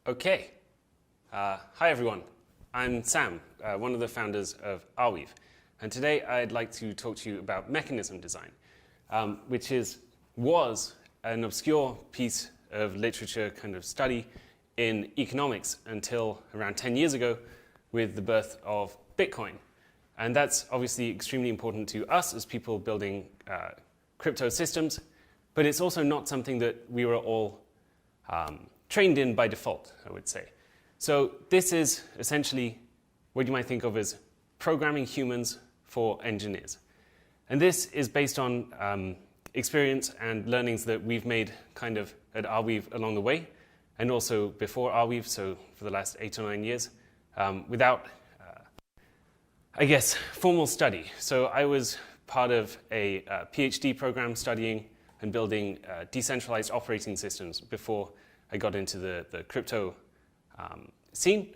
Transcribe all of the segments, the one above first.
Okay. Hi everyone. I'm Sam, one of the founders of Arweave. And today I'd like to talk to you about mechanism design, which was an obscure piece of literature kind of study in economics until around 10 years ago with the birth of Bitcoin. And that's obviously extremely important to us as people building crypto systems, but it's also not something that we were all trained in by default, I would say. So this is essentially what you might think of as programming humans for engineers. And this is based on experience and learnings that we've made kind of at Arweave along the way, and also before Arweave, so for the last 8 or 9 years, without, I guess, formal study. So I was part of a PhD program studying and building decentralized operating systems before I got into the crypto scene.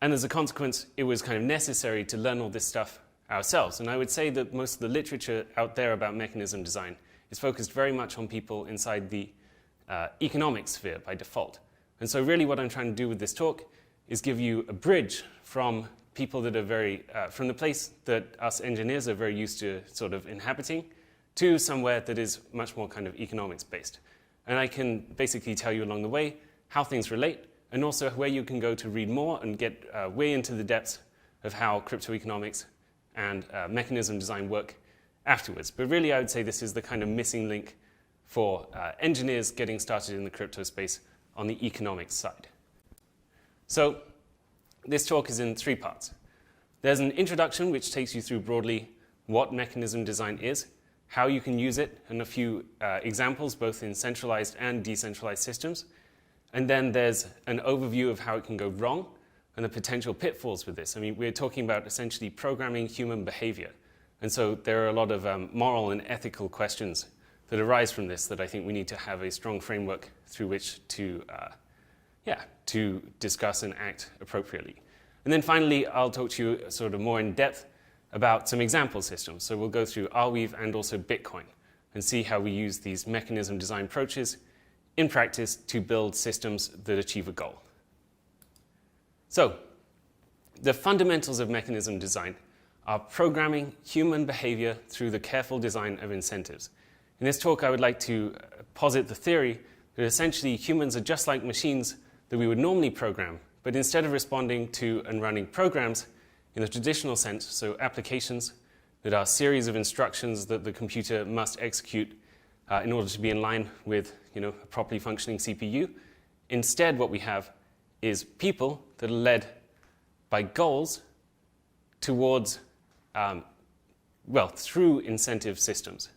And as a consequence, it was kind of necessary to learn all this stuff ourselves. And I would say that most of the literature out there about mechanism design is focused very much on people inside the economic sphere by default. And so really what I'm trying to do with this talk is give you a bridge from people that are very, from the place that us engineers are very used to sort of inhabiting to somewhere that is much more kind of economics based. And I can basically tell you along the way how things relate, and also where you can go to read more and get way into the depths of how crypto economics and mechanism design work afterwards. But really, I would say this is the kind of missing link for engineers getting started in the crypto space on the economics side. So this talk is in 3 parts. There's an introduction which takes you through broadly what mechanism design is, how you can use it, and a few examples both in centralized and decentralized systems. And then there's an overview of how it can go wrong and the potential pitfalls with this. I mean, we're talking about essentially programming human behavior. And so there are a lot of moral and ethical questions that arise from this that I think we need to have a strong framework through which to discuss and act appropriately. And then finally, I'll talk to you sort of more in depth about some example systems. So we'll go through Arweave and also Bitcoin and see how we use these mechanism design approaches in practice to build systems that achieve a goal. So the fundamentals of mechanism design are programming human behavior through the careful design of incentives. In this talk, I would like to posit the theory that essentially humans are just like machines that we would normally program, but instead of responding to and running programs in the traditional sense, so applications that are a series of instructions that the computer must execute in order to be in line with a properly functioning CPU. Instead, what we have is people that are led by goals towards, through incentive systems.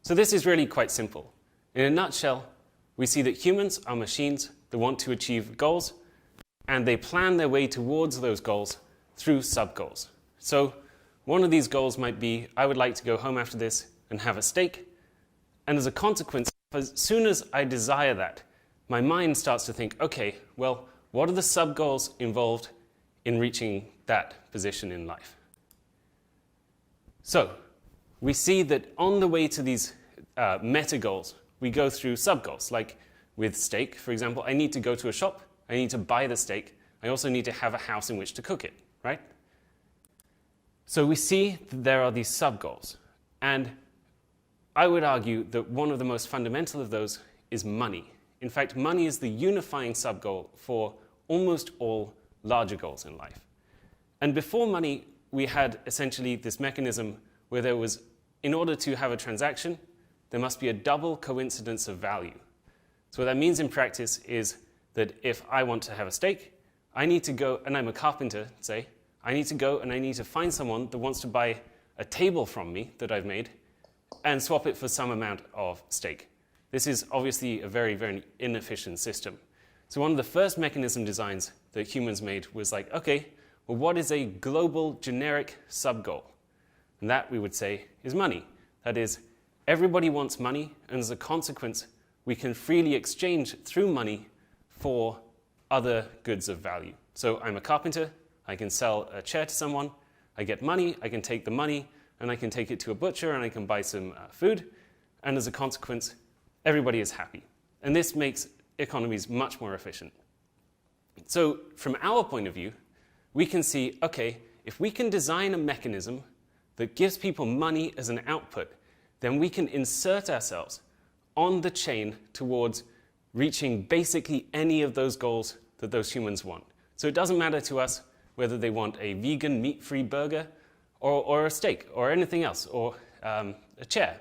So this is really quite simple. In a nutshell, we see that humans are machines that want to achieve goals, and they plan their way towards those goals through sub-goals. So one of these goals might be, I would like to go home after this and have a steak. And as a consequence, as soon as I desire that, my mind starts to think, okay, well, what are the sub-goals involved in reaching that position in life? So we see that on the way to these meta-goals, we go through sub-goals. Like with steak, for example, I need to go to a shop, I need to buy the steak, I also need to have a house in which to cook it, right? So we see that there are these sub-goals. And I would argue that one of the most fundamental of those is money. In fact, money is the unifying sub-goal for almost all larger goals in life. And before money, we had essentially this mechanism where there was, in order to have a transaction, there must be a double coincidence of value. So what that means in practice is that if I want to have a steak, I need to go, and I'm a carpenter, say, I need to go and I need to find someone that wants to buy a table from me that I've made and swap it for some amount of steak. This is obviously a very, very inefficient system. So one of the first mechanism designs that humans made was like, okay, well, what is a global generic sub-goal? And that, we would say, is money. That is, everybody wants money, and as a consequence, we can freely exchange through money for other goods of value. So I'm a carpenter, I can sell a chair to someone, I get money, I can take the money, and I can take it to a butcher, and I can buy some food, and as a consequence, everybody is happy. And this makes economies much more efficient. So from our point of view, we can see, okay, if we can design a mechanism that gives people money as an output, then we can insert ourselves on the chain towards reaching basically any of those goals that those humans want. So it doesn't matter to us whether they want a vegan, meat-free burger or a steak or anything else, or a chair,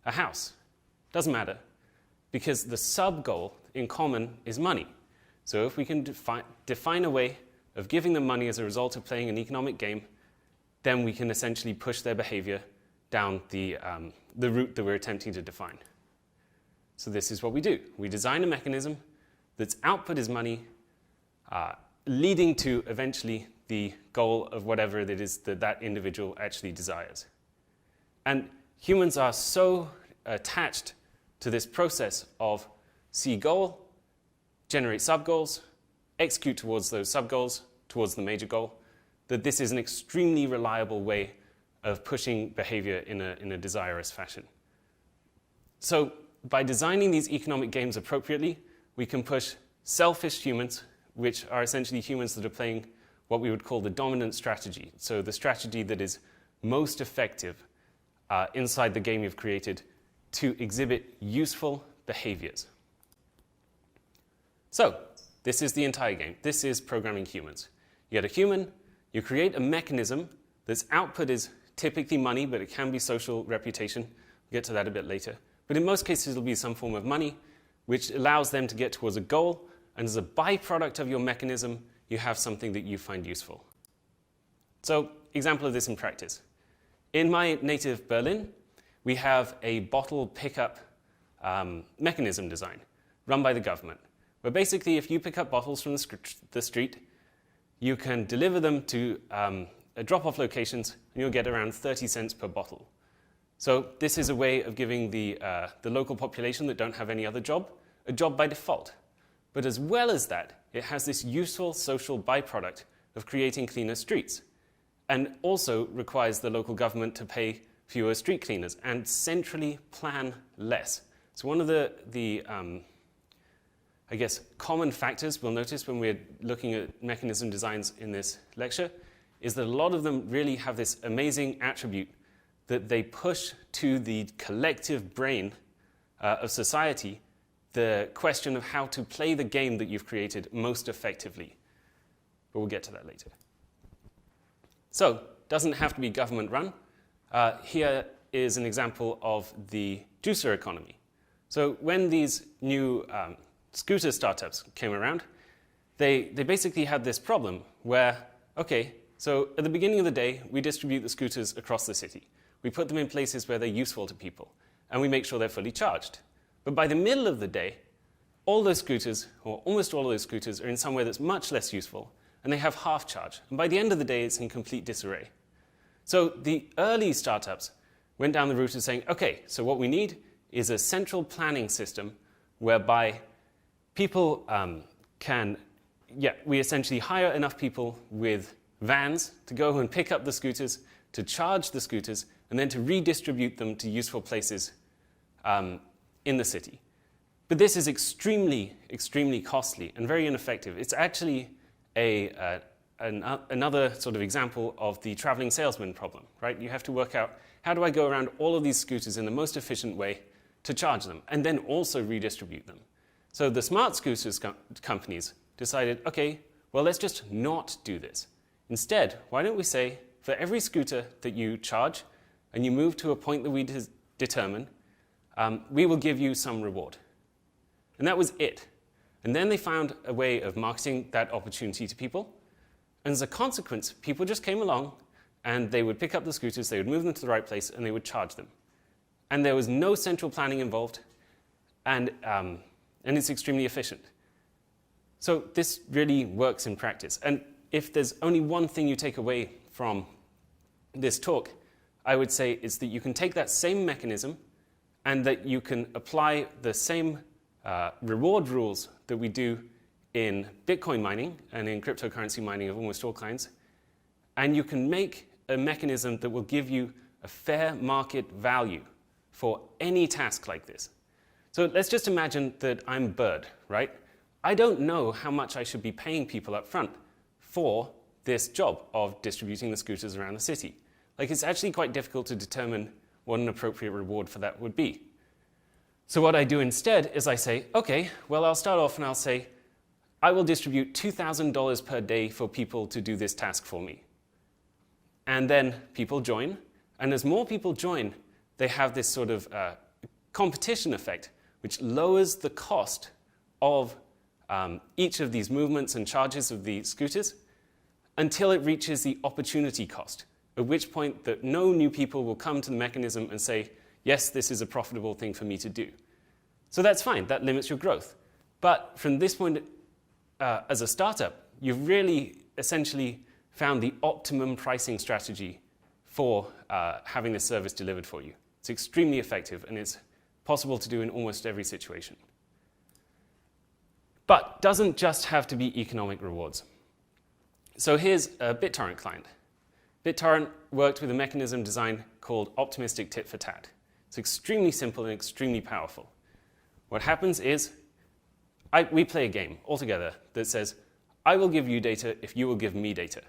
a house. Doesn't matter, because the sub-goal in common is money. So if we can define a way of giving them money as a result of playing an economic game, then we can essentially push their behavior down the route that we're attempting to define. So this is what we do. We design a mechanism that's output is money, leading to eventually the goal of whatever it is that that individual actually desires. And humans are so attached to this process of see goal, generate sub-goals, execute towards those sub-goals, towards the major goal, that this is an extremely reliable way of pushing behavior in a desirous fashion. So by designing these economic games appropriately, we can push selfish humans, which are essentially humans that are playing what we would call the dominant strategy. So the strategy that is most effective inside the game you've created to exhibit useful behaviors. So this is the entire game. This is programming humans. You get a human, you create a mechanism that's output is typically money, but it can be social reputation. We'll get to that a bit later. But in most cases, it'll be some form of money, which allows them to get towards a goal. And as a byproduct of your mechanism, you have something that you find useful. So, example of this in practice. In my native Berlin, we have a bottle pickup mechanism design run by the government, where basically if you pick up bottles from the street, you can deliver them to drop-off locations, and you'll get around 30 cents per bottle. So this is a way of giving the local population that don't have any other job a job by default. But as well as that, it has this useful social byproduct of creating cleaner streets, and also requires the local government to pay fewer street cleaners and centrally plan less. So one of the I guess, common factors we'll notice when we're looking at mechanism designs in this lecture is that a lot of them really have this amazing attribute that they push to the collective brain of society the question of how to play the game that you've created most effectively. But we'll get to that later. So, doesn't have to be government run. Here is an example of the juicer economy. So when these new scooter startups came around, they basically had this problem where, okay, so at the beginning of the day, we distribute the scooters across the city. We put them in places where they're useful to people, and we make sure they're fully charged. But by the middle of the day, all those scooters, or almost all of those scooters, are in somewhere that's much less useful, and they have half charge. And by the end of the day, it's in complete disarray. So the early startups went down the route of saying, okay, so what we need is a central planning system whereby people we essentially hire enough people with vans to go and pick up the scooters, to charge the scooters, and then to redistribute them to useful places in the city. But this is extremely, extremely costly and very ineffective. It's actually another sort of example of the traveling salesman problem, right? You have to work out, how do I go around all of these scooters in the most efficient way to charge them, and then also redistribute them? So the smart scooters companies decided, okay, well, let's just not do this. Instead, why don't we say, for every scooter that you charge and you move to a point that we determine, we will give you some reward. And that was it. And then they found a way of marketing that opportunity to people. And as a consequence, people just came along and they would pick up the scooters, they would move them to the right place, and they would charge them. And there was no central planning involved, and it's extremely efficient. So this really works in practice. And if there's only one thing you take away from this talk, I would say it's that you can take that same mechanism and that you can apply the same reward rules that we do in Bitcoin mining and in cryptocurrency mining of almost all kinds, and you can make a mechanism that will give you a fair market value for any task like this. So let's just imagine that I'm Bird, right? I don't know how much I should be paying people up front for this job of distributing the scooters around the city. Like, it's actually quite difficult to determine what an appropriate reward for that would be. So what I do instead is I say, okay, well, I'll start off and I'll say, I will distribute $2,000 per day for people to do this task for me. And then people join, and as more people join, they have this sort of competition effect, which lowers the cost of each of these movements and charges of the scooters until it reaches the opportunity cost, at which point that no new people will come to the mechanism and say, yes, this is a profitable thing for me to do. So that's fine, that limits your growth. But from this point, as a startup, you've really essentially found the optimum pricing strategy for having this service delivered for you. It's extremely effective, and it's possible to do in almost every situation. But doesn't just have to be economic rewards. So here's a BitTorrent client. BitTorrent worked with a mechanism design called optimistic tit for tat. It's extremely simple and extremely powerful. What happens is we play a game altogether that says, I will give you data if you will give me data.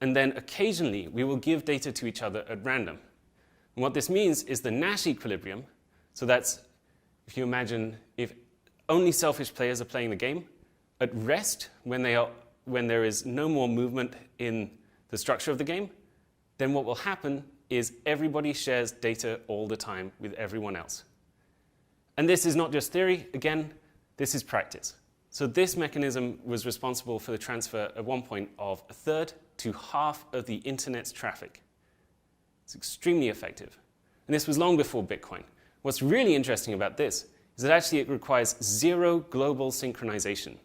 And then occasionally we will give data to each other at random. And what this means is the Nash equilibrium. So that's, if you imagine, if only selfish players are playing the game, at rest, when there is no more movement in the structure of the game, then what will happen is everybody shares data all the time with everyone else. And this is not just theory. Again, this is practice. So this mechanism was responsible for the transfer at one point of 1/3 to half of the internet's traffic. It's extremely effective. And this was long before Bitcoin. What's really interesting about this is that actually it requires 0 global synchronization.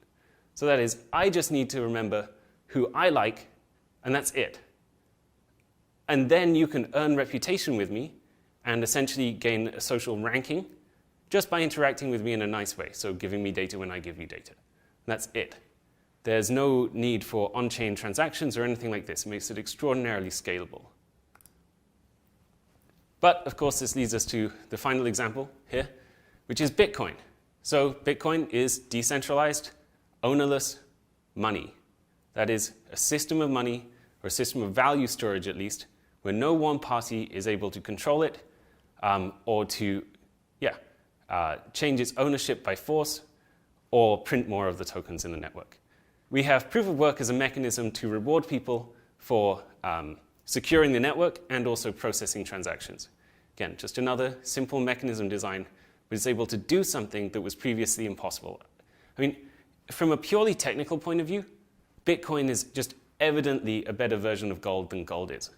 So that is, I just need to remember who I like, and that's it. And then you can earn reputation with me and essentially gain a social ranking just by interacting with me in a nice way, so giving me data when I give you data. And that's it. There's no need for on-chain transactions or anything like this. It makes it extraordinarily scalable. But, of course, this leads us to the final example here, which is Bitcoin. So Bitcoin is decentralized, ownerless money. That is a system of money, or a system of value storage at least, where no one party is able to control it or to change its ownership by force or print more of the tokens in the network. We have proof of work as a mechanism to reward people for securing the network and also processing transactions. Again, just another simple mechanism design, but it's able to do something that was previously impossible. I mean, from a purely technical point of view, Bitcoin is just evidently a better version of gold than gold is.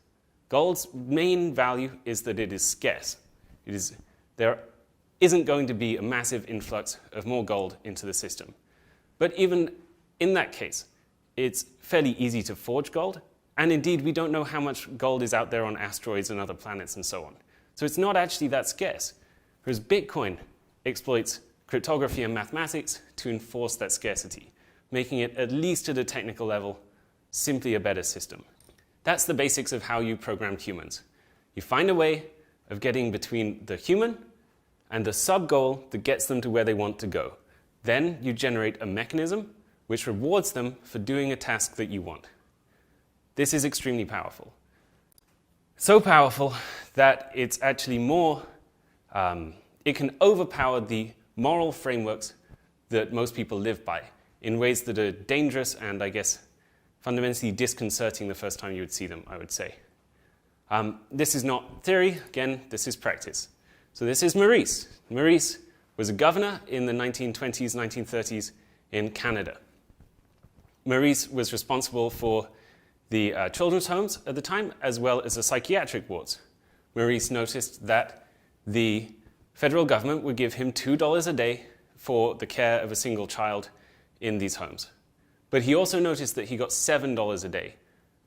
Gold's main value is that it is scarce. There isn't going to be a massive influx of more gold into the system. But even in that case, it's fairly easy to forge gold. And indeed, we don't know how much gold is out there on asteroids and other planets and so on. So it's not actually that scarce. Whereas Bitcoin exploits cryptography and mathematics to enforce that scarcity, making it, at least at a technical level, simply a better system. That's the basics of how you program humans. You find a way of getting between the human and the sub-goal that gets them to where they want to go. Then you generate a mechanism which rewards them for doing a task that you want. This is extremely powerful. So powerful that it's actually it can overpower the moral frameworks that most people live by in ways that are dangerous and, I guess, fundamentally disconcerting the first time you would see them, I would say. This is not theory. Again, this is practice. So this is Maurice. Maurice was a governor in the 1920s, 1930s in Canada. Maurice was responsible for the children's homes at the time, as well as the psychiatric wards. Maurice noticed that the federal government would give him $2 a day for the care of a single child in these homes. But he also noticed that he got $7 a day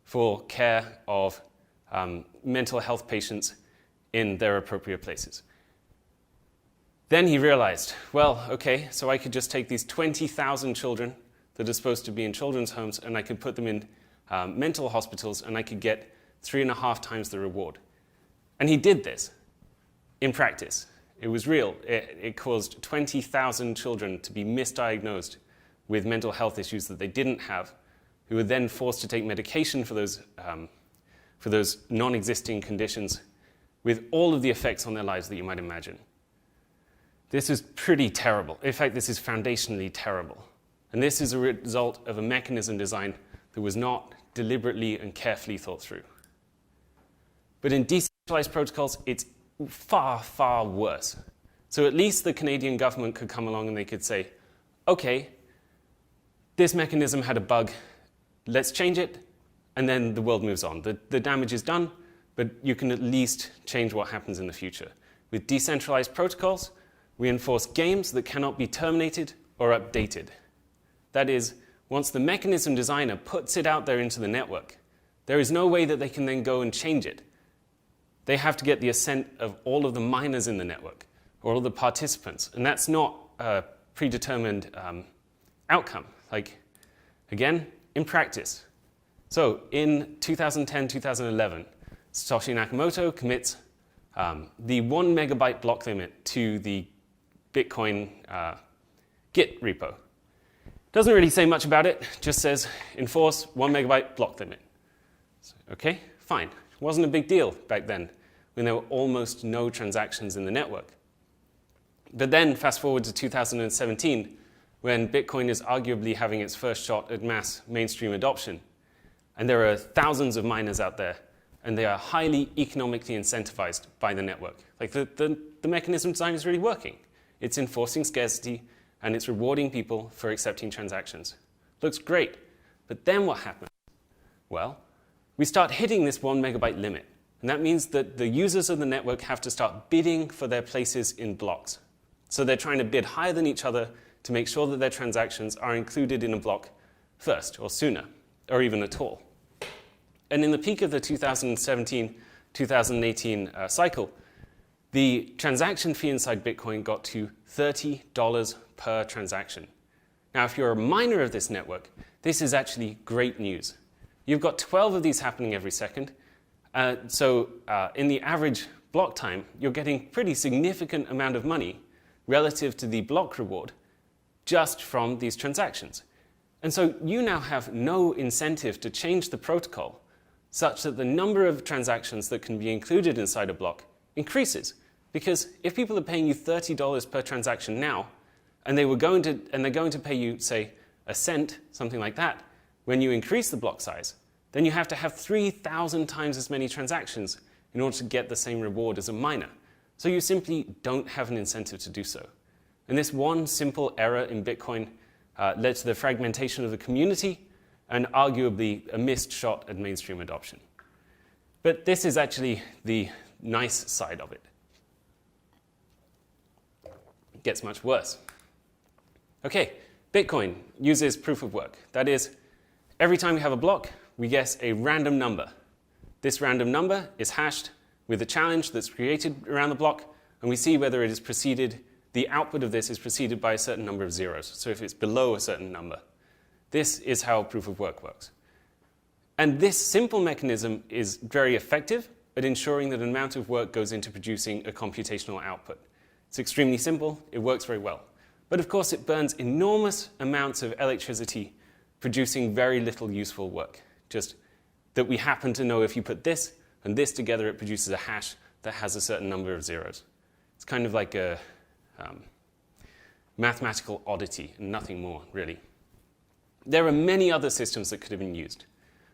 for care of mental health patients in their appropriate places. Then he realized, well, okay, so I could just take these 20,000 children that are supposed to be in children's homes and I could put them in mental hospitals and I could get 3.5 times the reward. And he did this in practice. It was real. It caused 20,000 children to be misdiagnosed with mental health issues that they didn't have, who were then forced to take medication for those non-existing conditions, with all of the effects on their lives that you might imagine. This is pretty terrible. In fact, this is foundationally terrible. And this is a result of a mechanism design that was not deliberately and carefully thought through. But in decentralized protocols, it's far, far worse. So at least the Canadian government could come along and they could say, okay, this mechanism had a bug, let's change it, and then the world moves on. The damage is done, but you can at least change what happens in the future. With decentralized protocols, we enforce games that cannot be terminated or updated. That is, once the mechanism designer puts it out there into the network, there is no way that they can then go and change it. They have to get the assent of all of the miners in the network, or all of the participants, and that's not a predetermined outcome. Like, again, in practice. So in 2010, 2011, Satoshi Nakamoto commits the 1 megabyte block limit to the Bitcoin Git repo. Doesn't really say much about it, just says enforce 1 megabyte block limit. So, okay, fine. It wasn't a big deal back then when there were almost no transactions in the network. But then fast forward to 2017, when Bitcoin is arguably having its first shot at mass mainstream adoption. And there are thousands of miners out there, and they are highly economically incentivized by the network. Like the mechanism design is really working. It's enforcing scarcity, and it's rewarding people for accepting transactions. Looks great. But then what happens? Well, we start hitting this 1 megabyte limit. And that means that the users of the network have to start bidding for their places in blocks. So they're trying to bid higher than each other to make sure that their transactions are included in a block first, or sooner, or even at all. And in the peak of the 2017-2018 cycle, the transaction fee inside Bitcoin got to $30 per transaction. Now, if you're a miner of this network, this is actually great news. You've got 12 of these happening every second. So in the average block time, you're getting pretty significant amount of money relative to the block reward just from these transactions. And so you now have no incentive to change the protocol such that the number of transactions that can be included inside a block increases. Because if people are paying you $30 per transaction now, and they're going to pay you, say, a cent, something like that, when you increase the block size, then you have to have 3,000 times as many transactions in order to get the same reward as a miner. So you simply don't have an incentive to do so. And this one simple error in Bitcoin led to the fragmentation of the community and arguably a missed shot at mainstream adoption. But this is actually the nice side of it. It gets much worse. Okay, Bitcoin uses proof of work. That is, every time we have a block, we guess a random number. This random number is hashed with a challenge that's created around the block, and we see whether it is preceded, the output of this is preceded by a certain number of zeros. So if it's below a certain number, this is how proof of work works. And this simple mechanism is very effective at ensuring that an amount of work goes into producing a computational output. It's extremely simple, it works very well. But of course, it burns enormous amounts of electricity producing very little useful work. Just that we happen to know if you put this and this together, it produces a hash that has a certain number of zeros. It's kind of like a mathematical oddity and nothing more, really. There are many other systems that could have been used.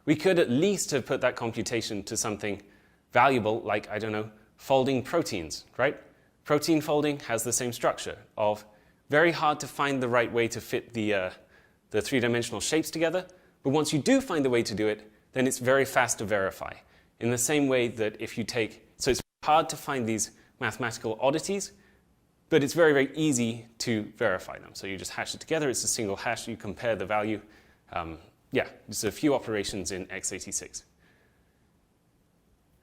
We could at least have put that computation to something valuable, like, I don't know, folding proteins, right? Protein folding has the same structure of very hard to find the right way to fit the three-dimensional shapes together, but once you do find the way to do it, then it's very fast to verify. In the same way that if you take, so it's hard to find these mathematical oddities, but it's very, very easy to verify them. So you just hash it together, it's a single hash, you compare the value. Yeah, just a few operations in x86.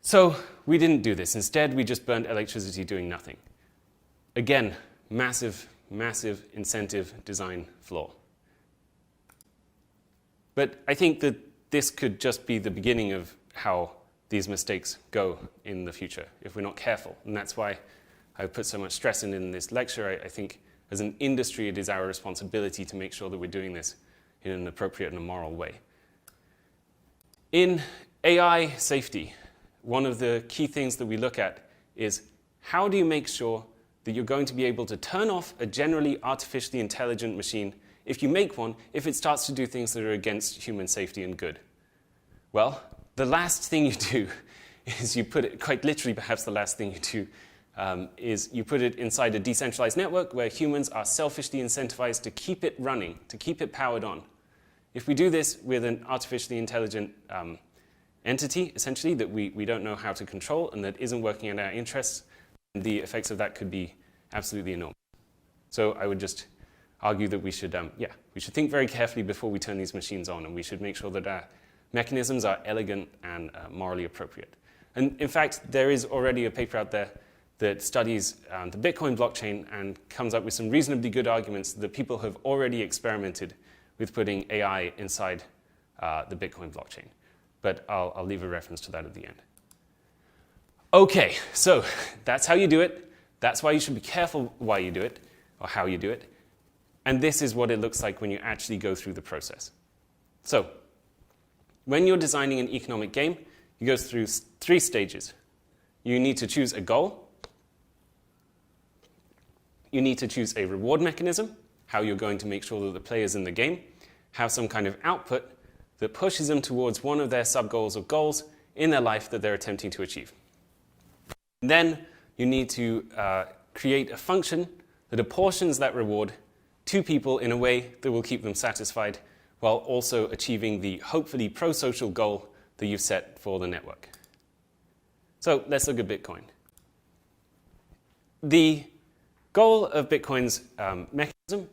So we didn't do this. Instead, we just burned electricity doing nothing. Again, massive, massive incentive design flaw. But I think that this could just be the beginning of how these mistakes go in the future if we're not careful. And that's why I put so much stress in this lecture. I think as an industry, it is our responsibility to make sure that we're doing this in an appropriate and a moral way. In AI safety, one of the key things that we look at is how do you make sure that you're going to be able to turn off a generally artificially intelligent machine, if you make one, if it starts to do things that are against human safety and good? Well, the last thing you do is you put it, quite literally perhaps the last thing you do, is you put it inside a decentralized network where humans are selfishly incentivized to keep it running, to keep it powered on. If we do this with an artificially intelligent entity, essentially, that we don't know how to control and that isn't working in our interests, the effects of that could be absolutely enormous. So I would just argue that we should think very carefully before we turn these machines on, and we should make sure that our mechanisms are elegant and morally appropriate. And in fact, there is already a paper out there that studies the Bitcoin blockchain and comes up with some reasonably good arguments that people have already experimented with putting AI inside the Bitcoin blockchain. But I'll leave a reference to that at the end. Okay, so that's how you do it. That's why you should be careful why you do it, or how you do it. And this is what it looks like when you actually go through the process. So when you're designing an economic game, you go through 3 stages. You need to choose a goal. You need to choose a reward mechanism, how you're going to make sure that the players in the game have some kind of output that pushes them towards one of their sub-goals or goals in their life that they're attempting to achieve. Then you need to create a function that apportions that reward to people in a way that will keep them satisfied while also achieving the hopefully pro-social goal that you've set for the network. So let's look at Bitcoin. The goal of Bitcoin's mechanism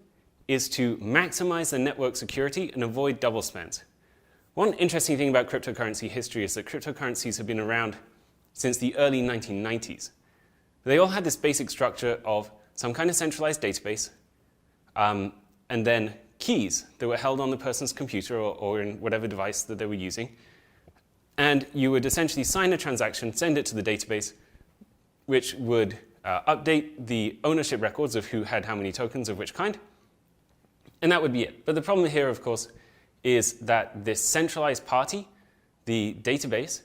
is to maximize the network security and avoid double spends. One interesting thing about cryptocurrency history is that cryptocurrencies have been around since the early 1990s. They all had this basic structure of some kind of centralized database, and then keys that were held on the person's computer or in whatever device that they were using. And you would essentially sign a transaction, send it to the database, which would update the ownership records of who had how many tokens of which kind. And that would be it. But the problem here, of course, is that this centralized party, the database,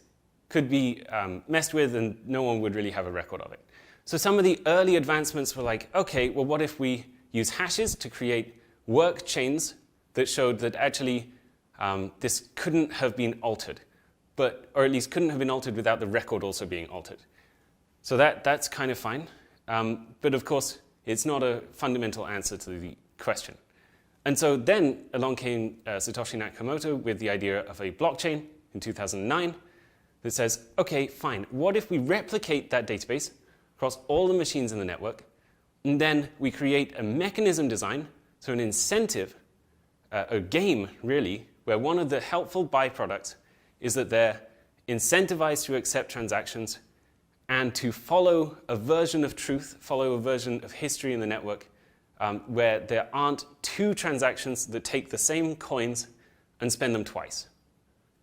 could be messed with and no one would really have a record of it. So some of the early advancements were like, okay, well, what if we use hashes to create work chains that showed that actually this couldn't have been altered, or at least couldn't have been altered without the record also being altered. So that's kind of fine. But of course, it's not a fundamental answer to the question. And so then along came Satoshi Nakamoto with the idea of a blockchain in 2009 that says, okay, fine, what if we replicate that database across all the machines in the network, and then we create a mechanism design, so an incentive, a game really, where one of the helpful byproducts is that they're incentivized to accept transactions and to follow a version of truth, follow a version of history in the network, where there aren't 2 transactions that take the same coins and spend them twice.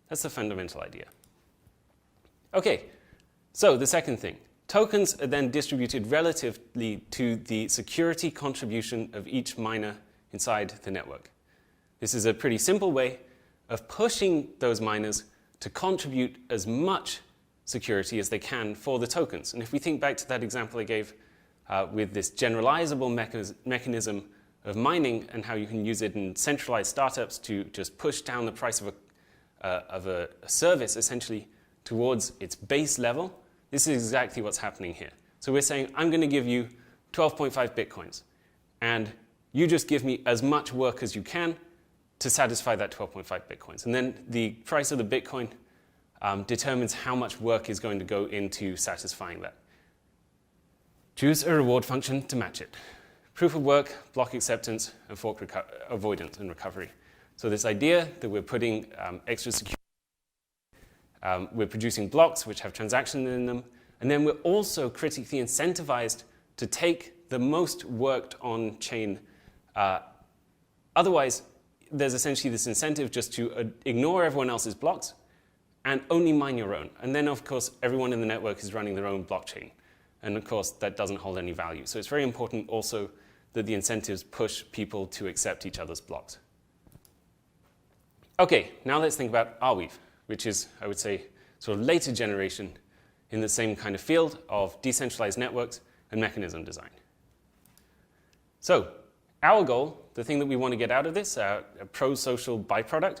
That's the fundamental idea. Okay, so the second thing. Tokens are then distributed relatively to the security contribution of each miner inside the network. This is a pretty simple way of pushing those miners to contribute as much security as they can for the tokens. And if we think back to that example I gave with this generalizable mechanism of mining and how you can use it in centralized startups to just push down the price of a service essentially towards its base level, this is exactly what's happening here. So we're saying, I'm going to give you 12.5 bitcoins, and you just give me as much work as you can to satisfy that 12.5 bitcoins. And then the price of the bitcoin determines how much work is going to go into satisfying that. Choose a reward function to match it. Proof of work, block acceptance, and fork avoidance and recovery. So this idea that we're putting extra security, we're producing blocks which have transactions in them, and then we're also critically incentivized to take the most worked on chain. Otherwise, there's essentially this incentive just to ignore everyone else's blocks and only mine your own. And then, of course, everyone in the network is running their own blockchain. And of course, that doesn't hold any value. So it's very important also that the incentives push people to accept each other's blocks. Okay, now let's think about Arweave, which is, I would say, sort of later generation in the same kind of field of decentralized networks and mechanism design. So our goal, the thing that we want to get out of this, a pro-social byproduct,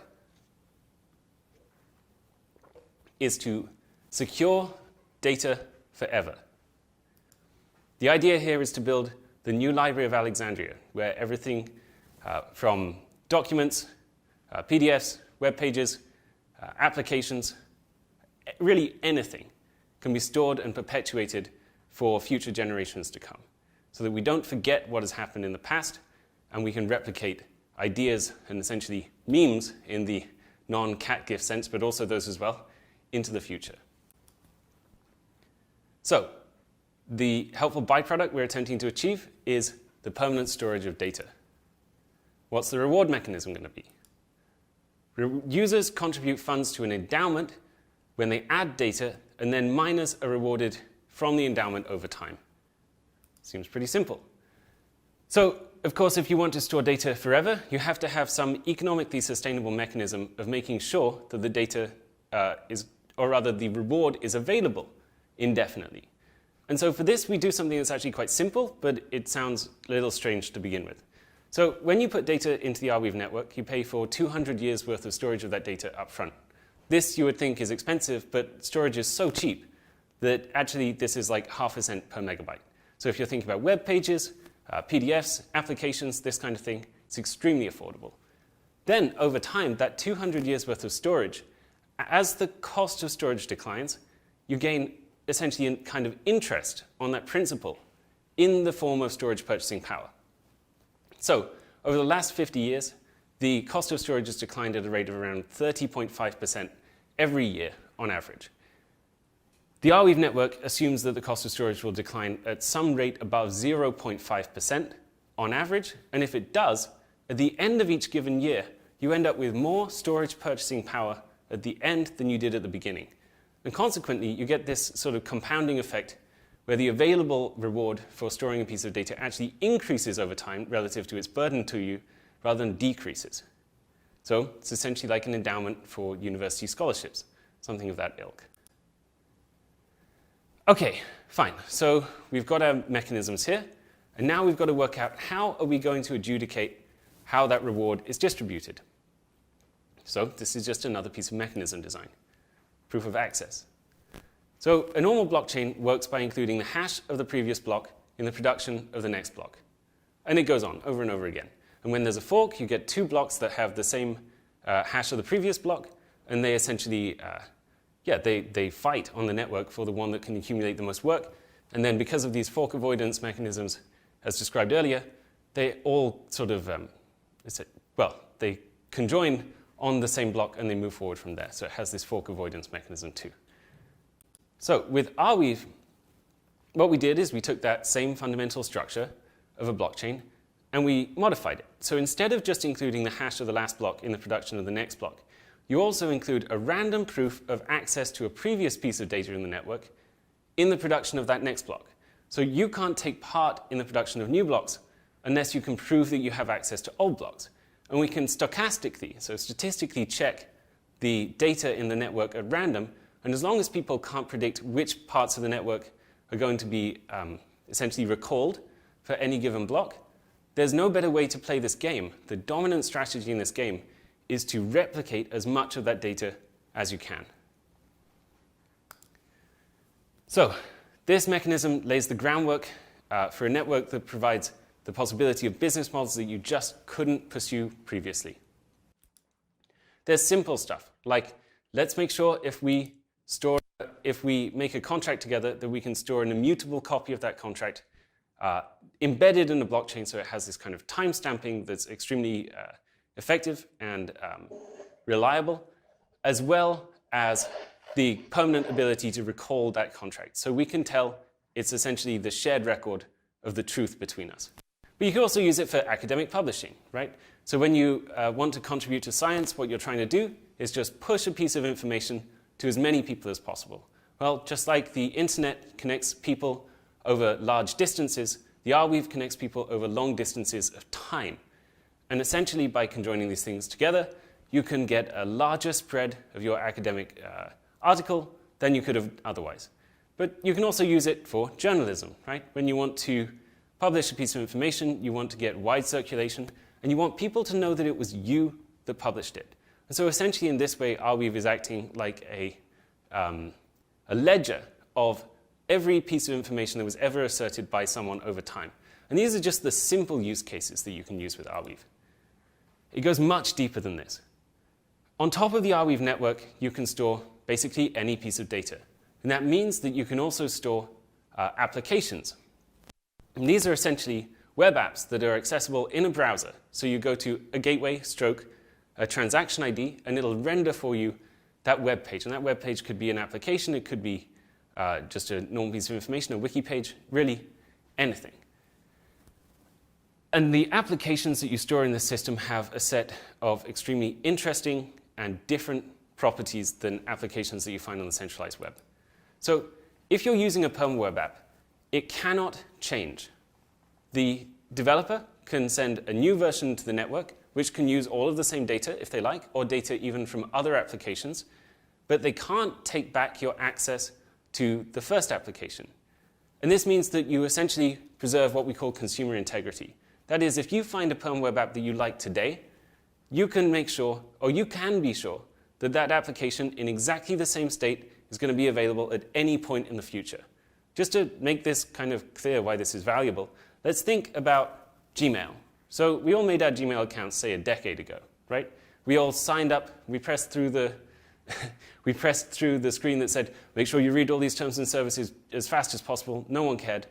is to secure data forever. The idea here is to build the new Library of Alexandria, where everything from documents, PDFs, web pages, applications, really anything can be stored and perpetuated for future generations to come, so that we don't forget what has happened in the past, and we can replicate ideas and essentially memes in the non-cat gift sense, but also those as well, into the future. So the helpful byproduct we're attempting to achieve is the permanent storage of data. What's the reward mechanism going to be? Users contribute funds to an endowment when they add data, and then miners are rewarded from the endowment over time. Seems pretty simple. So, of course, if you want to store data forever, you have to have some economically sustainable mechanism of making sure that the data the reward is available indefinitely. And so for this, we do something that's actually quite simple, but it sounds a little strange to begin with. So when you put data into the Arweave network, you pay for 200 years worth of storage of that data up front. This you would think is expensive, but storage is so cheap that actually this is like ½ a cent per megabyte. So if you're thinking about web pages, PDFs, applications, this kind of thing, it's extremely affordable. Then over time, that 200 years worth of storage, as the cost of storage declines, you gain essentially a kind of interest on that principal in the form of storage purchasing power. So over the last 50 years, the cost of storage has declined at a rate of around 30.5% every year on average. The Arweave network assumes that the cost of storage will decline at some rate above 0.5% on average, and if it does, at the end of each given year, you end up with more storage purchasing power at the end than you did at the beginning. And consequently, you get this sort of compounding effect where the available reward for storing a piece of data actually increases over time relative to its burden to you rather than decreases. So it's essentially like an endowment for university scholarships, something of that ilk. Okay, fine. So we've got our mechanisms here, and now we've got to work out how are we going to adjudicate how that reward is distributed. So this is just another piece of mechanism design, proof of access. So a normal blockchain works by including the hash of the previous block in the production of the next block. And it goes on over and over again. And when there's a fork, you get two blocks that have the same hash of the previous block, and they essentially, they fight on the network for the one that can accumulate the most work. And then because of these fork avoidance mechanisms, as described earlier, they all sort of, they conjoin on the same block and they move forward from there. So it has this fork avoidance mechanism too. So with Arweave, what we did is we took that same fundamental structure of a blockchain and we modified it. So instead of just including the hash of the last block in the production of the next block, you also include a random proof of access to a previous piece of data in the network in the production of that next block. So you can't take part in the production of new blocks unless you can prove that you have access to old blocks. And we can stochastically, so statistically check the data in the network at random, and as long as people can't predict which parts of the network are going to be essentially recalled for any given block, there's no better way to play this game. The dominant strategy in this game is to replicate as much of that data as you can. So this mechanism lays the groundwork for a network that provides the possibility of business models that you just couldn't pursue previously. There's simple stuff, like let's make sure if we make a contract together that we can store an immutable copy of that contract embedded in the blockchain so it has this kind of time stamping that's extremely effective and reliable, as well as the permanent ability to recall that contract. So we can tell it's essentially the shared record of the truth between us. But you can also use it for academic publishing, right? So when you want to contribute to science, what you're trying to do is just push a piece of information to as many people as possible. Well, just like the internet connects people over large distances, the Arweave connects people over long distances of time. And essentially, by conjoining these things together, you can get a larger spread of your academic article than you could have otherwise. But you can also use it for journalism, right? When you want to publish a piece of information, you want to get wide circulation, and you want people to know that it was you that published it. And so essentially in this way, Arweave is acting like a ledger of every piece of information that was ever asserted by someone over time. And these are just the simple use cases that you can use with Arweave. It goes much deeper than this. On top of the Arweave network, you can store basically any piece of data. And that means that you can also store applications. And these are essentially web apps that are accessible in a browser. So you go to a gateway stroke a transaction ID, and it'll render for you that web page. And that web page could be an application, it could be just a normal piece of information, a wiki page, really anything. And the applications that you store in the system have a set of extremely interesting and different properties than applications that you find on the centralized web. So if you're using a perma web app, it cannot change. The developer can send a new version to the network, which can use all of the same data if they like, or data even from other applications, but they can't take back your access to the first application. And this means that you essentially preserve what we call consumer integrity. That is, if you find a perma web app that you like today, you can make sure, or you can be sure, that that application in exactly the same state is going to be available at any point in the future. Just to make this kind of clear why this is valuable, let's think about Gmail. So we all made our Gmail accounts, say, a decade ago, right? We all signed up, we pressed through the screen that said, make sure you read all these terms and services as fast as possible. No one cared.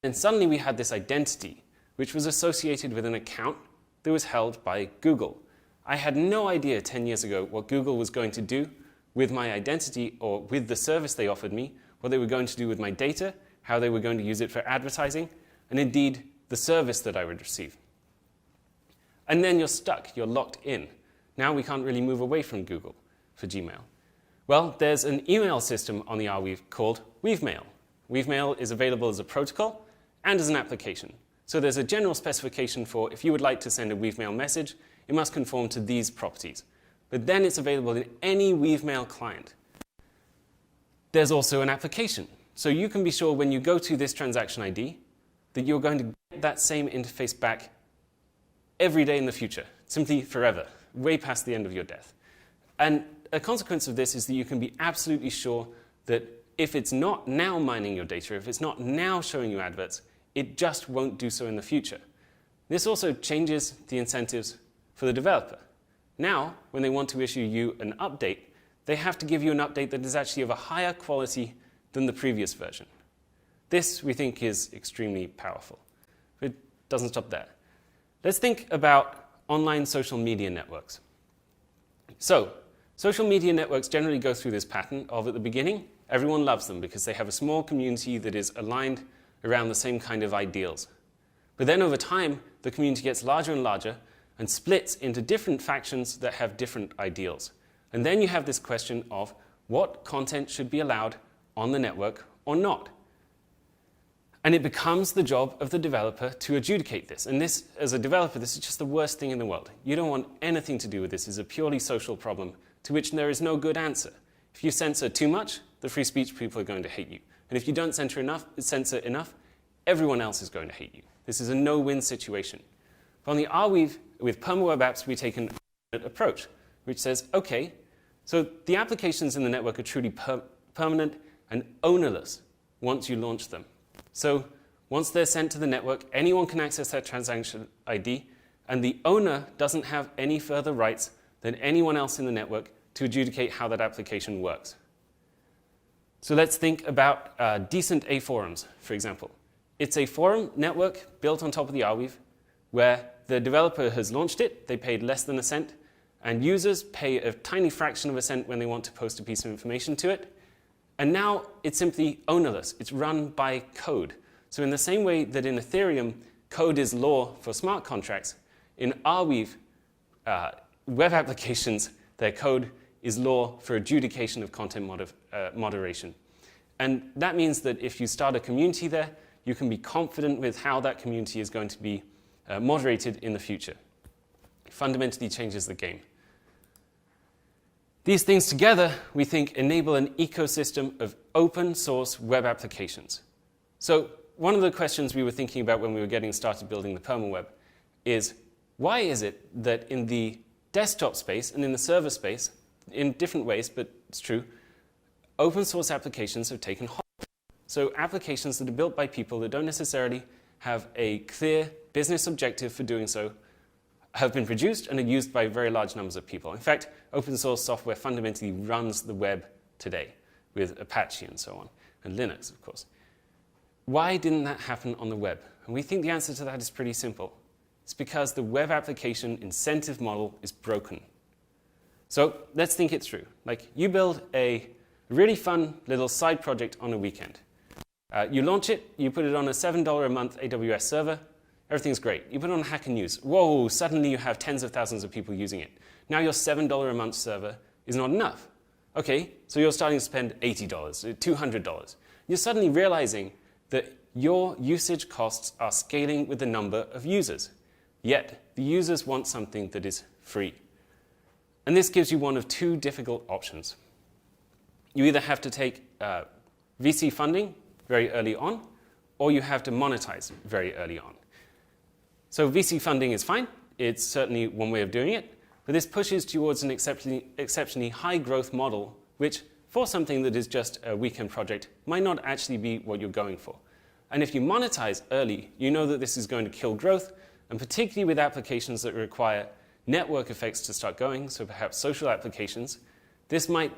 And suddenly we had this identity, which was associated with an account that was held by Google. I had no idea 10 years ago what Google was going to do with my identity or with the service they offered me, what they were going to do with my data, how they were going to use it for advertising, and indeed the service that I would receive. And then you're stuck, you're locked in. Now we can't really move away from Google for Gmail. Well, there's an email system on the Arweave called Weavemail. Weavemail is available as a protocol and as an application. So there's a general specification for if you would like to send a Weavemail message, it must conform to these properties. But then it's available in any Weavemail client. There's also an application. So you can be sure when you go to this transaction ID that you're going to get that same interface back every day in the future, simply forever, way past the end of your death. And a consequence of this is that you can be absolutely sure that if it's not now mining your data, if it's not now showing you adverts, it just won't do so in the future. This also changes the incentives for the developer. Now, when they want to issue you an update, they have to give you an update that is actually of a higher quality than the previous version. This, we think, is extremely powerful. But it doesn't stop there. Let's think about online social media networks. So, social media networks generally go through this pattern of, at the beginning, everyone loves them because they have a small community that is aligned around the same kind of ideals. But then over time, the community gets larger and larger and splits into different factions that have different ideals. And then you have this question of what content should be allowed on the network or not. And it becomes the job of the developer to adjudicate this. And this, as a developer, this is just the worst thing in the world. You don't want anything to do with this. It's a purely social problem to which there is no good answer. If you censor too much, the free speech people are going to hate you. And if you don't censor enough, everyone else is going to hate you. This is a no-win situation. But on the Arweave, with perma web apps, we take an approach, which says, okay, so the applications in the network are truly permanent and ownerless once you launch them. So once they're sent to the network, anyone can access that transaction ID, and the owner doesn't have any further rights than anyone else in the network to adjudicate how that application works. So let's think about decent A forums, for example. It's a forum network built on top of the Arweave where the developer has launched it, they paid less than a cent, and users pay a tiny fraction of a cent when they want to post a piece of information to it. And now it's simply ownerless. It's run by code. So in the same way that in Ethereum, code is law for smart contracts, in Arweave, web applications, their code is law for adjudication of content moderation. And that means that if you start a community there, you can be confident with how that community is going to be moderated in the future. It fundamentally changes the game. These things together, we think, enable an ecosystem of open source web applications. So one of the questions we were thinking about when we were getting started building the permaweb is, why is it that in the desktop space and in the server space, in different ways, but it's true, open source applications have taken hold? So applications that are built by people that don't necessarily have a clear business objective for doing so have been produced and are used by very large numbers of people. In fact, open source software fundamentally runs the web today with Apache and so on, and Linux, of course. Why didn't that happen on the web? And we think the answer to that is pretty simple. It's because the web application incentive model is broken. So let's think it through. Like, you build a really fun little side project on a weekend. You launch it, you put it on a $7 a month AWS server, everything's great. You put it on Hacker News. Whoa, suddenly you have tens of thousands of people using it. Now your $7 a month server is not enough. Okay, so you're starting to spend $80, $200. You're suddenly realizing that your usage costs are scaling with the number of users. Yet, the users want something that is free. And this gives you one of two difficult options. You either have to take VC funding very early on, or you have to monetize very early on. So VC funding is fine. It's certainly one way of doing it. But this pushes towards an exceptionally high growth model, which for something that is just a weekend project might not actually be what you're going for. And if you monetize early, you know that this is going to kill growth, and particularly with applications that require network effects to start going, so perhaps social applications, this might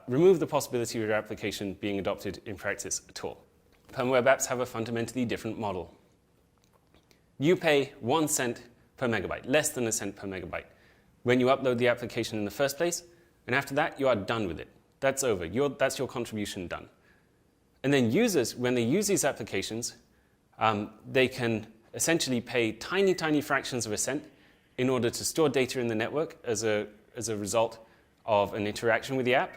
remove the possibility of your application being adopted in practice at all. Permaweb apps have a fundamentally different model. You pay 1 cent per megabyte, less than a cent per megabyte, when you upload the application in the first place, and after that, you are done with it. That's over. That's your contribution done. And then users, when they use these applications, they can essentially pay tiny, tiny fractions of a cent in order to store data in the network as a result of an interaction with the app.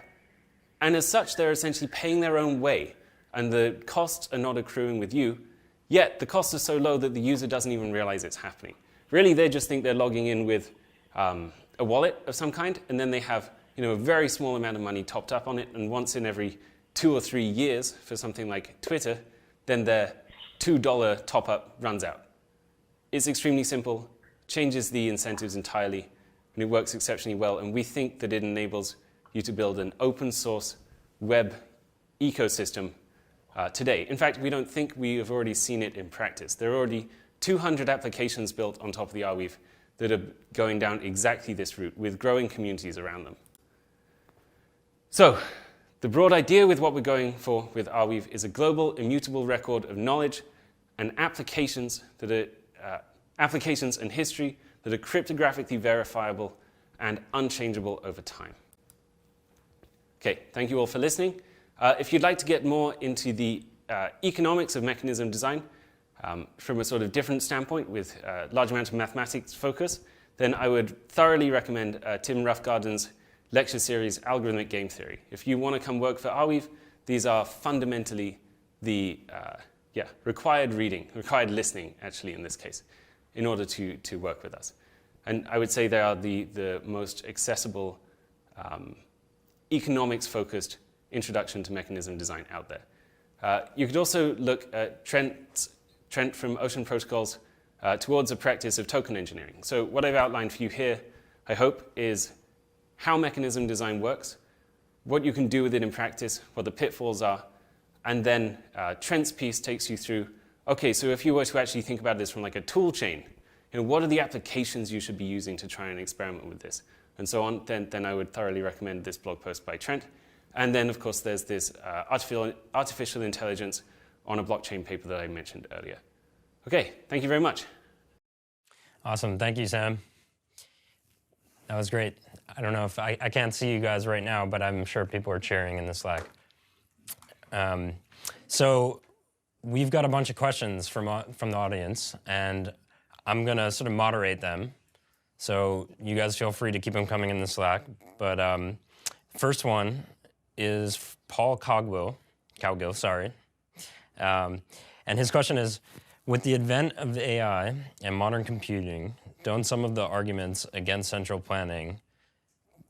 And as such, they're essentially paying their own way, and the costs are not accruing with you, yet the costs are so low that the user doesn't even realize it's happening. Really, they just think they're logging in with a wallet of some kind, and then they have a very small amount of money topped up on it, and once in every 2 or 3 years for something like Twitter, then their $2 top-up runs out. It's extremely simple, changes the incentives entirely, and it works exceptionally well, and we think that it enables you to build an open source web ecosystem today. In fact, we don't think we have already seen it in practice. There are already 200 applications built on top of the Arweave that are going down exactly this route with growing communities around them. So, the broad idea with what we're going for with Arweave is a global, immutable record of knowledge and applications that are applications and history that are cryptographically verifiable and unchangeable over time. Okay, thank you all for listening. If you'd like to get more into the economics of mechanism design from a sort of different standpoint with a large amount of mathematics focus, then I would thoroughly recommend Tim Roughgarden's lecture series, Algorithmic Game Theory. If you want to come work for Arweave, these are fundamentally the required reading, required listening, actually, in this case, in order to work with us. And I would say they are the most accessible, economics-focused introduction to mechanism design out there. You could also look at Trent from Ocean Protocols towards a practice of token engineering. So what I've outlined for you here, I hope, is how mechanism design works, what you can do with it in practice, what the pitfalls are, and then Trent's piece takes you through, okay, so if you were to actually think about this from like a tool chain, what are the applications you should be using to try and experiment with this, and so on, then I would thoroughly recommend this blog post by Trent. And then, of course, there's this artificial intelligence on a blockchain paper that I mentioned earlier. Okay, thank you very much. Awesome, thank you, Sam. That was great. I don't know if I can't see you guys right now, but I'm sure people are cheering in the Slack. So we've got a bunch of questions from the audience, and I'm going to sort of moderate them. So you guys feel free to keep them coming in the Slack. But first one is Paul Cowgill, sorry. And And his question is, with the advent of AI and modern computing, don't some of the arguments against central planning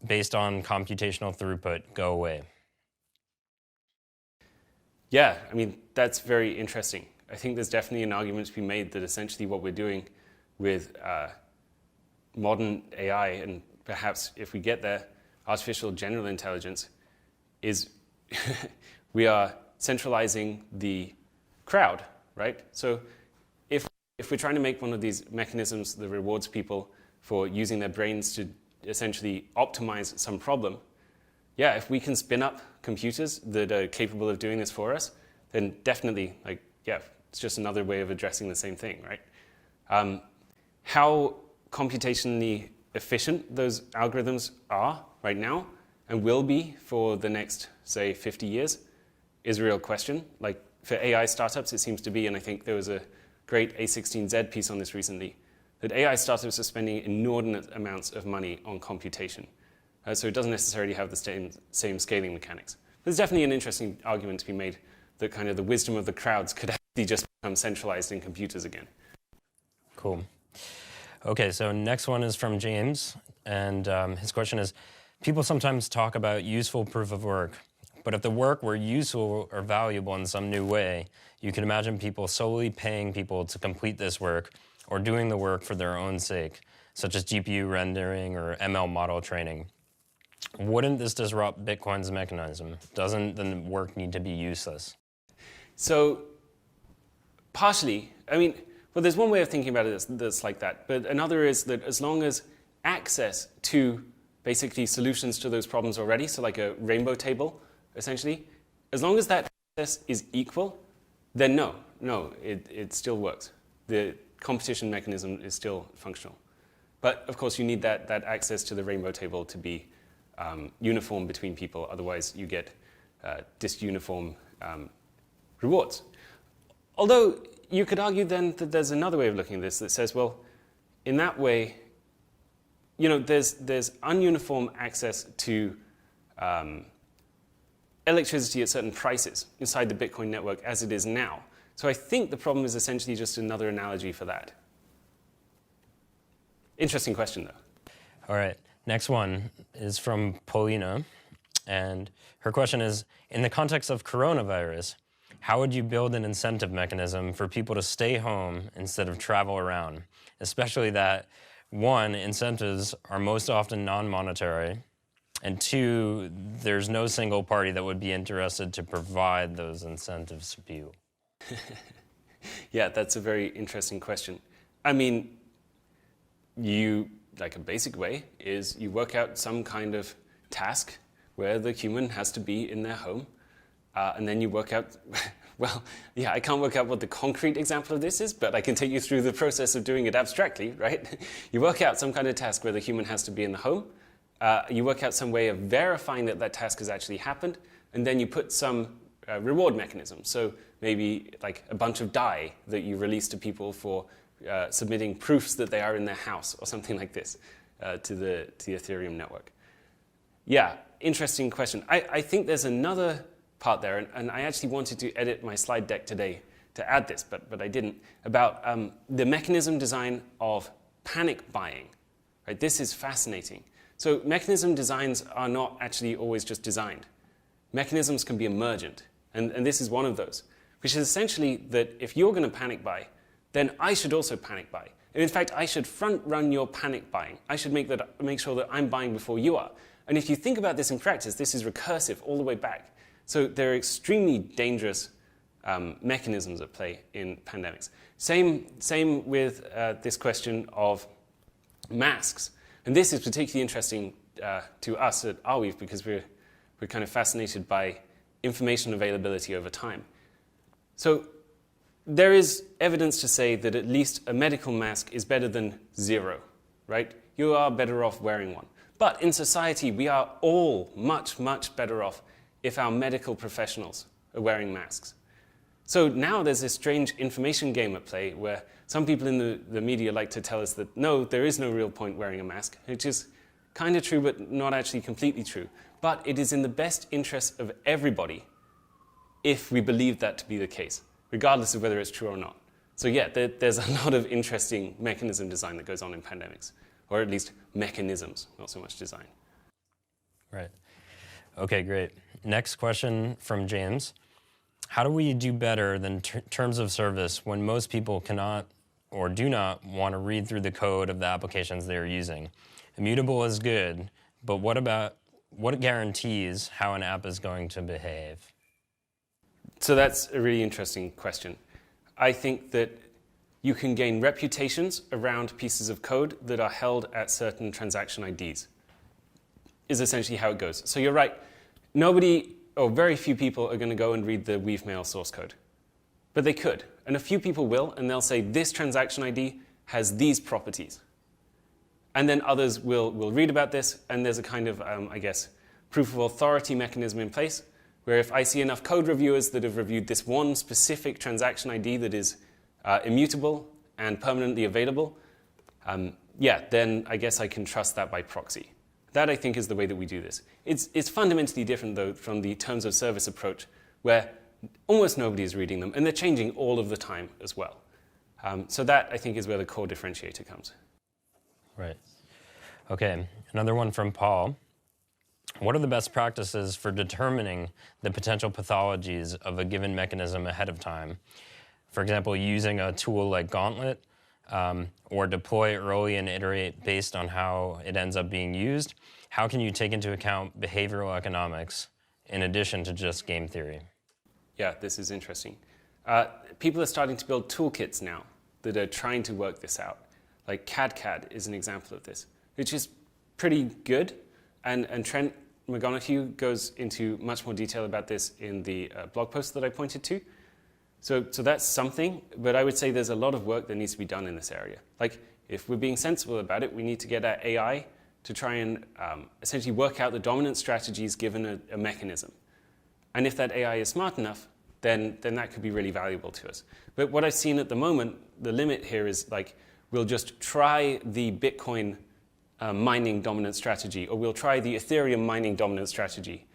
based on computational throughput go away? Yeah, I mean, that's very interesting. I think there's definitely an argument to be made that essentially what we're doing with modern AI, and perhaps if we get there, artificial general intelligence, is we are centralizing the crowd, right? So if we're trying to make one of these mechanisms that rewards people for using their brains to essentially optimize some problem, yeah, if we can spin up computers that are capable of doing this for us, then definitely, like, yeah, it's just another way of addressing the same thing, right? How computationally efficient those algorithms are right now and will be for the next, say, 50 years is a real question. Like, for AI startups, it seems to be, and I think there was a great A16Z piece on this recently, that AI startups are spending inordinate amounts of money on computation. So it doesn't necessarily have the same scaling mechanics. There's definitely an interesting argument to be made that kind of the wisdom of the crowds could actually just become centralized in computers again. Cool. Okay, so next one is from James, and his question is, people sometimes talk about useful proof of work, but if the work were useful or valuable in some new way, you can imagine people solely paying people to complete this work or doing the work for their own sake, such as GPU rendering or ML model training. Wouldn't this disrupt Bitcoin's mechanism? Doesn't the work need to be useless? So, partially, I mean, well, there's one way of thinking about it that's like that, but another is that as long as access to basically solutions to those problems already, so like a rainbow table, essentially, as long as that access is equal, then no, it still works. The competition mechanism is still functional. But of course, you need that access to the rainbow table to be uniform between people, otherwise you get disuniform rewards. Although you could argue then that there's another way of looking at this that says, well, in that way, you know, there's ununiform access to electricity at certain prices inside the Bitcoin network as it is now. So I think the problem is essentially just another analogy for that. Interesting question, though. All right, next one is from Paulina, and her question is, in the context of coronavirus, how would you build an incentive mechanism for people to stay home instead of travel around? Especially that, one, incentives are most often non-monetary, and two, there's no single party that would be interested to provide those incentives to you. Yeah, that's a very interesting question. I mean, like a basic way is you work out some kind of task where the human has to be in their home, and then you work out, well, yeah, I can't work out what the concrete example of this is, but I can take you through the process of doing it abstractly, right? You work out some kind of task where the human has to be in the home, you work out some way of verifying that that task has actually happened, and then you put some reward mechanism. So maybe like a bunch of Dai that you release to people for submitting proofs that they are in their house or something like this to the Ethereum network. Yeah, interesting question. I think there's another part there, and I actually wanted to edit my slide deck today to add this, but I didn't, about the mechanism design of panic buying. Right? This is fascinating. So mechanism designs are not actually always just designed. Mechanisms can be emergent, and this is one of those, which is essentially that if you're going to panic buy, then I should also panic buy. And in fact, I should front run your panic buying. I should make sure that I'm buying before you are. And if you think about this in practice, this is recursive all the way back. So there are extremely dangerous mechanisms at play in pandemics. Same with this question of masks. And this is particularly interesting to us at Arweave because we're kind of fascinated by information availability over time. So there is evidence to say that at least a medical mask is better than zero, right? You are better off wearing one. But in society, we are all much, much better off if our medical professionals are wearing masks. So now there's this strange information game at play where some people in the media like to tell us that, no, there is no real point wearing a mask, which is kind of true, but not actually completely true. But it is in the best interest of everybody if we believe that to be the case. regardless of whether it's true or not. So yeah, there's a lot of interesting mechanism design that goes on in pandemics, or at least mechanisms, not so much design. Right. Okay, great. Next question from James. How do we do better than terms of service when most people cannot or do not want to read through the code of the applications they're using? Immutable is good, but what guarantees how an app is going to behave? So that's a really interesting question. I think that you can gain reputations around pieces of code that are held at certain transaction IDs, is essentially how it goes. So you're right, nobody, or very few people are going to go and read the Weave Mail source code. But they could, and a few people will, and they'll say this transaction ID has these properties. And then others will read about this, and there's a kind of, I guess, proof of authority mechanism in place, where if I see enough code reviewers that have reviewed this one specific transaction ID that is immutable and permanently available, yeah, then I guess I can trust that by proxy. That, I think, is the way that we do this. It's fundamentally different, though, from the terms of service approach, where almost nobody is reading them, and they're changing all of the time as well. So that, I think, is where the core differentiator comes. Right. Okay, another one from Paul. What are the best practices for determining the potential pathologies of a given mechanism ahead of time? For example, using a tool like Gauntlet, or deploy early and iterate based on how it ends up being used. How can you take into account behavioral economics in addition to just game theory? Yeah, this is interesting. People are starting to build toolkits now that are trying to work this out. Like CAD is an example of this, which is pretty good. And Trent McGonigal goes into much more detail about this in the blog post that I pointed to. So that's something, but I would say there's a lot of work that needs to be done in this area. Like, if we're being sensible about it, we need to get our AI to try and essentially work out the dominant strategies given a mechanism. And if that AI is smart enough, then that could be really valuable to us. But what I've seen at the moment, the limit here is like, we'll just try the Bitcoin mining dominant strategy, or we'll try the Ethereum mining dominant strategy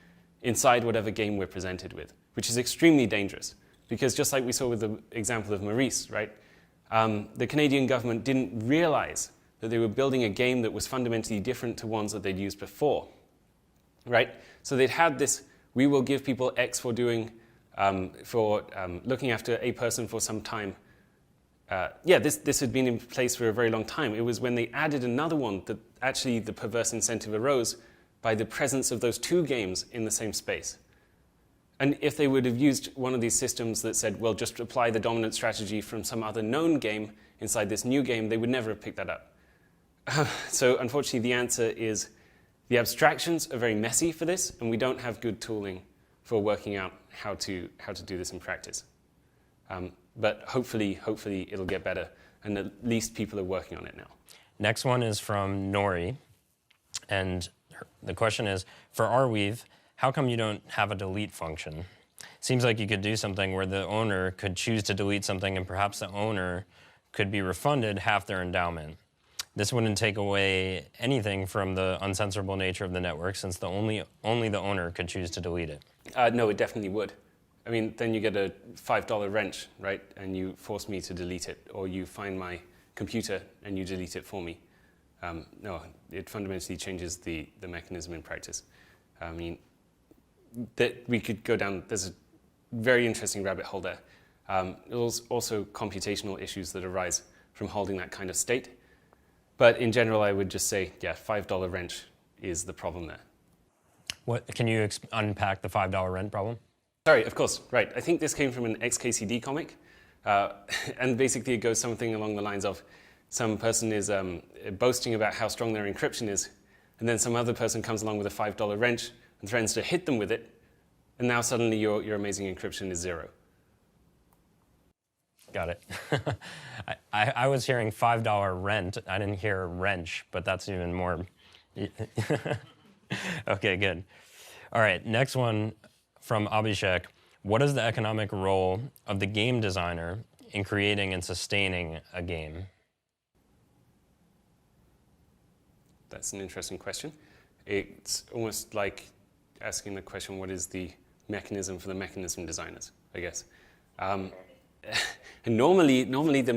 inside whatever game we're presented with, which is extremely dangerous. Because just like we saw with the example of Maurice, right? The Canadian government didn't realize that they were building a game that was fundamentally different to ones that they'd used before, right? So they'd had this, we will give people X for doing, looking after a person for some time. Yeah, this had been in place for a very long time. It was when they added another one that actually the perverse incentive arose by the presence of those two games in the same space. And if they would have used one of these systems that said, well, just apply the dominant strategy from some other known game inside this new game, they would never have picked that up. So unfortunately, the answer is the abstractions are very messy for this, and we don't have good tooling for working out how to do this in practice. But hopefully it'll get better, and at least people are working on it now. Next one is from Nori, and the question is, for Arweave, how come you don't have a delete function? Seems like you could do something where the owner could choose to delete something, and perhaps the owner could be refunded half their endowment. This wouldn't take away anything from the uncensorable nature of the network, since only the owner could choose to delete it. No, it definitely would. I mean, then you get a $5 wrench, right? And you force me to delete it, or you find my computer and you delete it for me. No, it fundamentally changes the mechanism in practice. I mean, that we could go down, there's a very interesting rabbit hole there. There's also computational issues that arise from holding that kind of state. But in general, I would just say, yeah, $5 wrench is the problem there. What, can you unpack the $5 rent problem? Sorry, of course, right. I think this came from an XKCD comic. And basically it goes something along the lines of some person is boasting about how strong their encryption is, and then some other person comes along with a $5 wrench and threatens to hit them with it, and now suddenly your amazing encryption is 0. Got it. I was hearing $5 rent. I didn't hear wrench, but that's even more. Okay, good. All right, next one from Abhishek. What is the economic role of the game designer in creating and sustaining a game? That's an interesting question. It's almost like asking the question, what is the mechanism for the mechanism designers, I guess. and normally the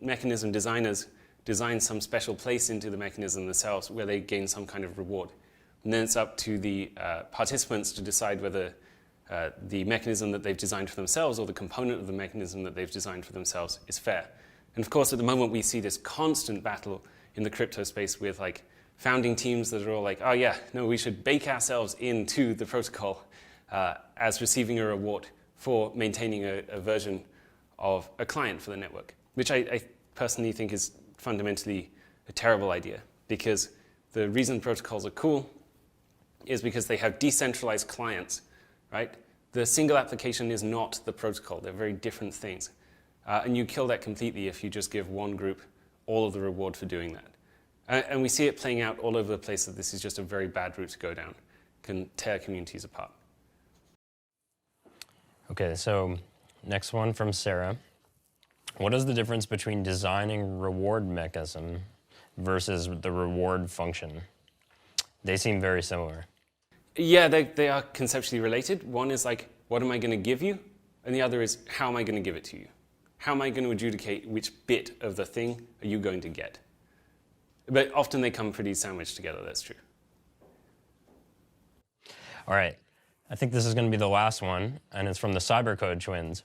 mechanism designers design some special place into the mechanism themselves where they gain some kind of reward. And then it's up to the participants to decide whether the mechanism that they've designed for themselves or the component of the mechanism that they've designed for themselves is fair. And of course, at the moment, we see this constant battle in the crypto space with like founding teams that are all like, oh yeah, no, we should bake ourselves into the protocol as receiving a reward for maintaining a version of a client for the network, which I personally think is fundamentally a terrible idea, because the reason protocols are cool is because they have decentralized clients, right? The single application is not the protocol. They're very different things. And you kill that completely if you just give one group all of the reward for doing that. And we see it playing out all over the place that this is just a very bad route to go down. Can tear communities apart. Okay, so next one from Sarah. What is the difference between designing reward mechanism versus the reward function? They seem very similar. Yeah, they are conceptually related. One is like, what am I going to give you? And the other is, how am I going to give it to you? How am I going to adjudicate which bit of the thing are you going to get? But often they come pretty sandwiched together, that's true. All right, I think this is going to be the last one, and it's from the Cybercode twins.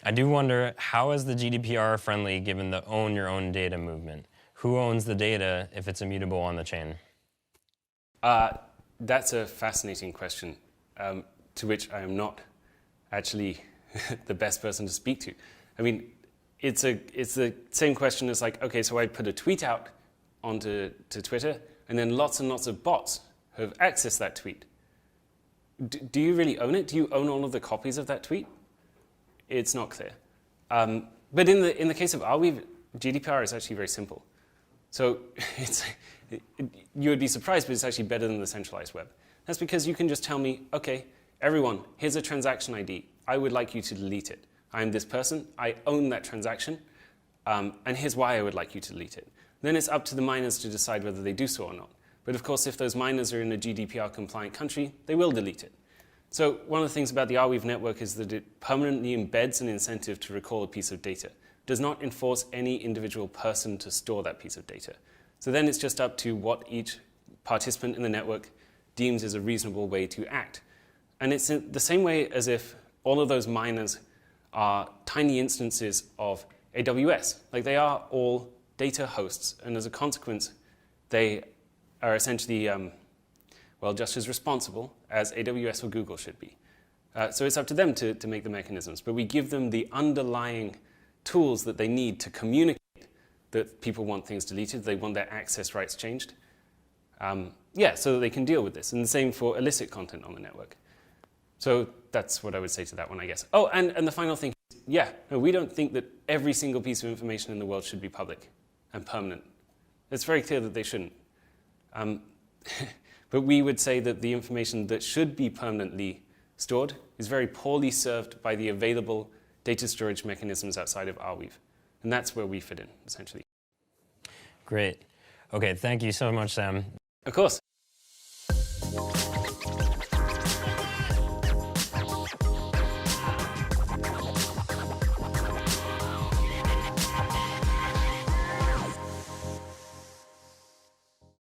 I do wonder, how is the GDPR friendly given the own your own data movement? Who owns the data if it's immutable on the chain? That's a fascinating question, to which I am not actually the best person to speak to. I mean, it's the same question as like, okay, so I put a tweet out onto Twitter, and then lots and lots of bots have accessed that tweet. Do you really own it? Do you own all of the copies of that tweet? It's not clear. But in the case of Arweave, GDPR is actually very simple. So you would be surprised, but it's actually better than the centralized web. That's because you can just tell me, okay, everyone, here's a transaction ID. I would like you to delete it. I am this person. I own that transaction. And here's why I would like you to delete it. Then it's up to the miners to decide whether they do so or not. But of course, if those miners are in a GDPR-compliant country, they will delete it. So one of the things about the Arweave network is that it permanently embeds an incentive to recall a piece of data. It does not enforce any individual person to store that piece of data. So then it's just up to what each participant in the network deems is a reasonable way to act. And it's in the same way as if all of those miners are tiny instances of AWS. Like they are all data hosts, and as a consequence, they are essentially well, just as responsible as AWS or Google should be. So it's up to them to make the mechanisms, but we give them the underlying tools that they need to communicate that people want things deleted, they want their access rights changed. Yeah, so that they can deal with this. And the same for illicit content on the network. So that's what I would say to that one, I guess. Oh, and the final thing is, yeah, no, we don't think that every single piece of information in the world should be public and permanent. It's very clear that they shouldn't. But we would say that the information that should be permanently stored is very poorly served by the available data storage mechanisms outside of Arweave. And that's where we fit in, essentially. Great. Okay, thank you so much, Sam. Of course.